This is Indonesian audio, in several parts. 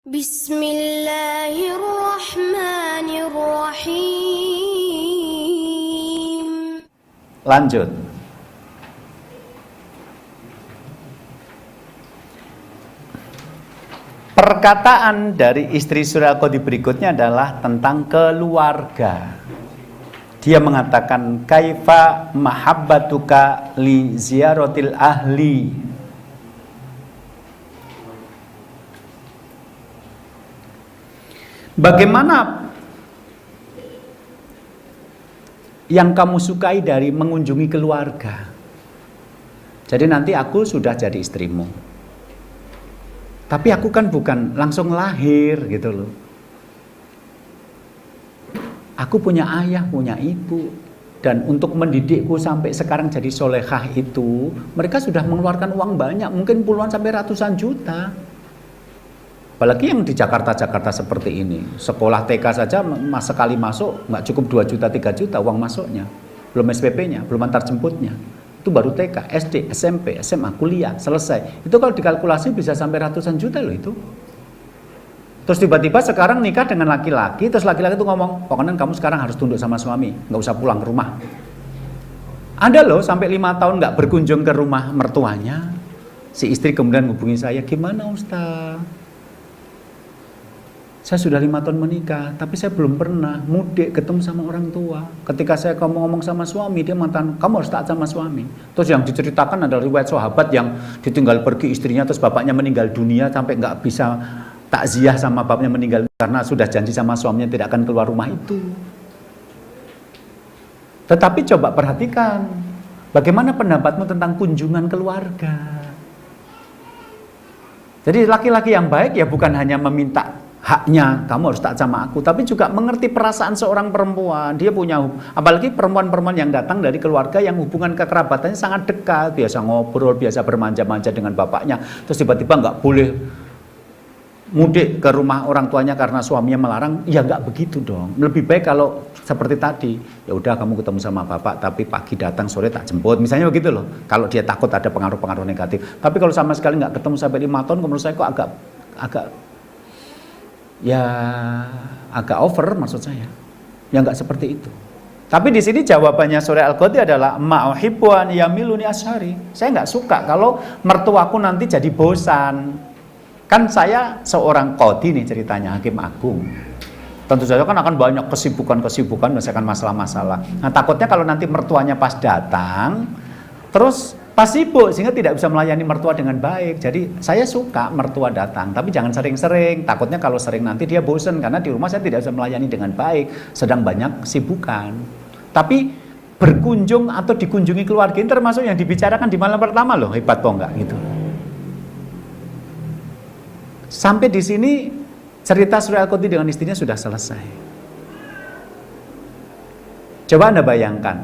Bismillahirrahmanirrahim. Lanjut. Perkataan dari istri surah Al-Qadi berikutnya adalah tentang keluarga. Dia mengatakan kaifa mahabbatuka li ziyaratil ahli. Bagaimana yang kamu sukai dari mengunjungi keluarga? Jadi nanti aku sudah jadi istrimu. Tapi aku kan bukan langsung lahir gitu loh. Aku punya ayah, punya ibu. Dan untuk mendidikku sampai sekarang jadi solehah itu, mereka sudah mengeluarkan uang banyak, mungkin puluhan sampai ratusan juta. Apalagi yang di Jakarta seperti ini. Sekolah TK saja sekali masuk nggak cukup 2 juta, 3 juta uang masuknya. Belum SPP-nya, belum antar jemputnya. Itu baru TK, SD, SMP, SMA, kuliah, selesai. Itu kalau dikalkulasi bisa sampai ratusan juta loh itu. Terus tiba-tiba sekarang nikah dengan laki-laki, terus laki-laki itu ngomong, pokoknya kamu sekarang harus tunduk sama suami, nggak usah pulang ke rumah. Ada loh sampai 5 tahun nggak berkunjung ke rumah mertuanya. Si istri kemudian hubungi saya, gimana Ustaz? Saya sudah 5 tahun menikah, tapi saya belum pernah mudik ketemu sama orang tua. Ketika saya ngomong sama suami, dia mengatakan, kamu harus taat sama suami. Terus yang diceritakan adalah riwayat sahabat yang ditinggal pergi istrinya, terus bapaknya meninggal dunia, sampai nggak bisa takziah sama bapaknya meninggal, karena sudah janji sama suaminya tidak akan keluar rumah itu. Tetapi coba perhatikan, bagaimana pendapatmu tentang kunjungan keluarga? Jadi laki-laki yang baik ya bukan hanya meminta haknya, kamu harus taat sama aku, tapi juga mengerti perasaan seorang perempuan. Dia punya, apalagi perempuan-perempuan yang datang dari keluarga yang hubungan kekerabatannya sangat dekat, biasa ngobrol, biasa bermanja-manja dengan bapaknya, terus tiba-tiba nggak boleh mudik ke rumah orang tuanya karena suaminya melarang. Ya nggak begitu dong. Lebih baik kalau seperti tadi, ya udah kamu ketemu sama bapak, tapi pagi datang, sore tak jemput, misalnya begitu loh. Kalau dia takut ada pengaruh-pengaruh negatif. Tapi kalau sama sekali nggak ketemu sampai 5 tahun, menurut saya kok agak over, maksud saya. Ya nggak seperti itu. Tapi di sini jawabannya surah Al-Qadi adalah ma'uhibbu an yamiluni ashari. Saya nggak suka kalau mertuaku nanti jadi bosan. Kan saya seorang qadi nih ceritanya, hakim agung. Tentu saja kan akan banyak kesibukan menyelesaikan masalah-masalah. Nah takutnya kalau nanti mertuanya pas datang, terus pas sibuk sehingga tidak bisa melayani mertua dengan baik. Jadi saya suka mertua datang, tapi jangan sering-sering. Takutnya kalau sering nanti dia bosan karena di rumah saya tidak bisa melayani dengan baik, sedang banyak kesibukan. Tapi berkunjung atau dikunjungi keluarga ini termasuk yang dibicarakan di malam pertama loh, hebat kok enggak gitu. Sampai di sini cerita surah Al-Qadi dengan istrinya sudah selesai. Coba Anda bayangkan,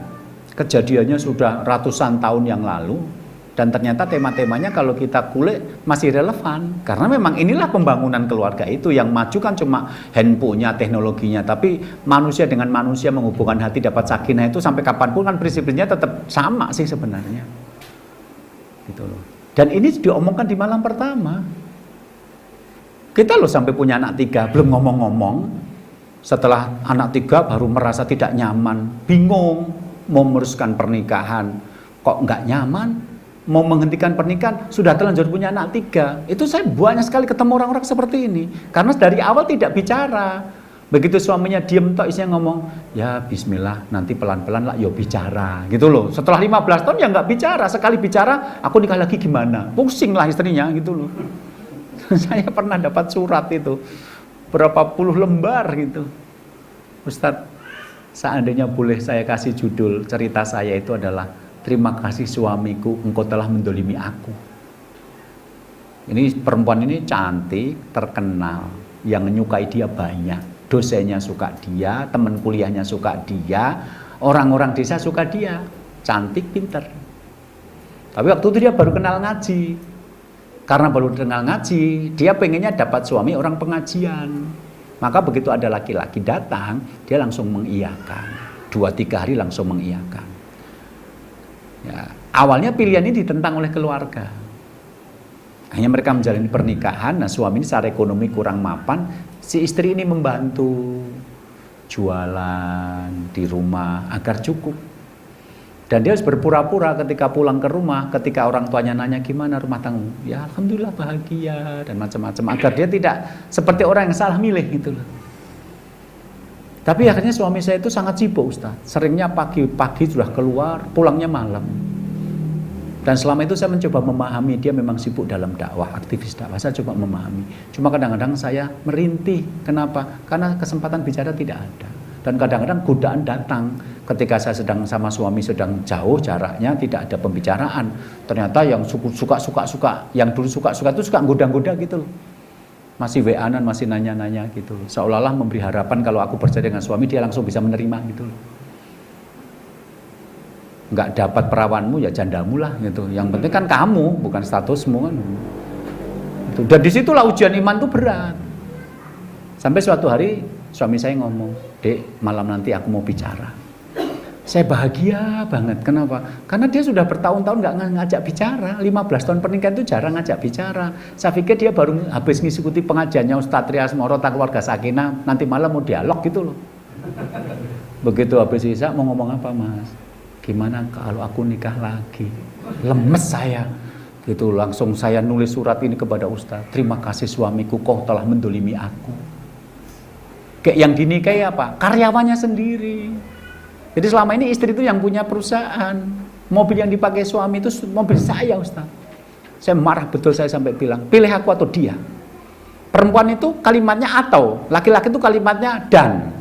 kejadiannya sudah ratusan tahun yang lalu, dan ternyata tema-temanya kalau kita kulik masih relevan, karena memang inilah pembangunan keluarga itu. Yang maju kan cuma handphonenya, teknologinya, tapi manusia dengan manusia menghubungkan hati dapat sakinah itu sampai kapanpun kan prinsipnya tetap sama sih sebenarnya gitu loh. Dan ini diomongkan di malam pertama. Kita loh sampai punya anak 3 belum ngomong-ngomong, setelah anak 3 baru merasa tidak nyaman, bingung mau meneruskan pernikahan, kok nggak nyaman, mau menghentikan pernikahan, sudah terlanjur punya anak 3. Itu saya banyak sekali ketemu orang-orang seperti ini, karena dari awal tidak bicara. Begitu suaminya diem, tok isinya ngomong, ya bismillah, nanti pelan-pelan lah yo bicara, gitu loh. Setelah 15 tahun ya nggak bicara, sekali bicara, aku nikah lagi gimana, pusing lah istrinya, gitu loh. Saya pernah dapat surat itu, berapa puluh lembar gitu. Ustadz, seandainya boleh saya kasih judul cerita saya itu adalah terima kasih suamiku, engkau telah mendolimi aku. Ini perempuan ini cantik, terkenal, yang menyukai dia banyak, dosennya suka dia, teman kuliahnya suka dia, orang-orang desa suka dia, cantik, pinter. Tapi waktu itu dia baru kenal ngaji. Karena baru kenal ngaji, dia pengennya dapat suami orang pengajian. Maka begitu ada laki-laki datang, dia langsung mengiyakan. 2-3 hari langsung mengiyakan. Ya, awalnya pilihan ini ditentang oleh keluarga. Hanya mereka menjalani pernikahan, nah suami ini secara ekonomi kurang mapan, si istri ini membantu jualan di rumah agar cukup. Dan dia harus berpura-pura ketika pulang ke rumah, ketika orang tuanya nanya gimana rumah tangga, ya alhamdulillah bahagia dan macam-macam, agar dia tidak seperti orang yang salah milih gitu loh. Tapi akhirnya suami saya itu sangat sibuk Ustaz, seringnya pagi-pagi sudah keluar, pulangnya malam. Dan selama itu saya mencoba memahami, dia memang sibuk dalam dakwah, aktivis dakwah, saya coba memahami. Cuma kadang-kadang saya merintih, kenapa? Karena kesempatan bicara tidak ada. Dan kadang-kadang godaan datang ketika saya sedang sama suami sedang jauh jaraknya, tidak ada pembicaraan. Ternyata yang suka, yang dulu suka itu suka goda-goda gitu loh. Masih WA-an, masih nanya-nanya gitu loh. Seolah-olah memberi harapan kalau aku percaya dengan suami, dia langsung bisa menerima gitu loh. Nggak dapat perawanmu ya jandamu lah gitu. Yang penting kan kamu, bukan statusmu kan. Dan disitulah ujian iman tuh berat. Sampai suatu hari suami saya ngomong, "Dek, malam nanti aku mau bicara." Saya bahagia banget. Kenapa? Karena dia sudah bertahun-tahun nggak ngajak bicara. 15 tahun pernikahan itu jarang ngajak bicara. Saya pikir dia baru habis ngikuti pengajiannya Ustadz Trias Morota Keluarga Sakinah, nanti malam mau dialog gitu loh. Begitu habis isya mau ngomong apa Mas? Gimana kalau aku nikah lagi? Lemes saya. Gitu langsung saya nulis surat ini kepada Ustadz. Terima kasih suamiku, kau telah mendolimi aku. Kayak yang dinikahi apa? Karyawannya sendiri. Jadi selama ini istri itu yang punya perusahaan. Mobil yang dipakai suami itu mobil saya Ustadz. Saya marah betul, saya sampai bilang, pilih aku atau dia. Perempuan itu kalimatnya atau, laki-laki itu kalimatnya dan.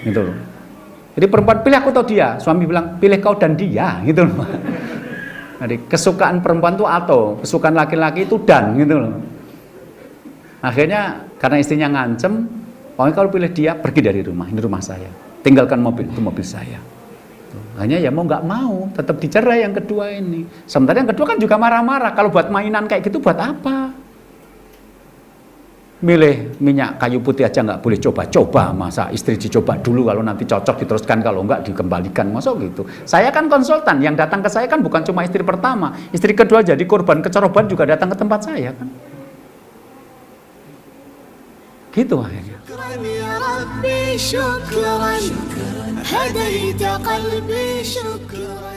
Gitu loh. Jadi perempuan pilih aku atau dia, suami bilang pilih kau dan dia, gitu loh. Jadi kesukaan perempuan itu atau, kesukaan laki-laki itu dan, gitu loh. Akhirnya karena istrinya ngancem, pokoknya kalau pilih dia pergi dari rumah, ini rumah saya, tinggalkan mobil, itu mobil saya. Hanya ya mau nggak mau, tetap dicerai yang kedua ini. Sementara yang kedua kan juga marah-marah, kalau buat mainan kayak gitu buat apa? Milih minyak kayu putih aja nggak boleh coba-coba, masa istri dicoba dulu kalau nanti cocok diteruskan, kalau nggak dikembalikan, masa gitu. Saya kan konsultan, yang datang ke saya kan bukan cuma istri pertama, istri kedua jadi korban kecerobohan juga datang ke tempat saya kan. Gitu akhirnya. شكرا يا ربي شكرا هديت قلبي شكرا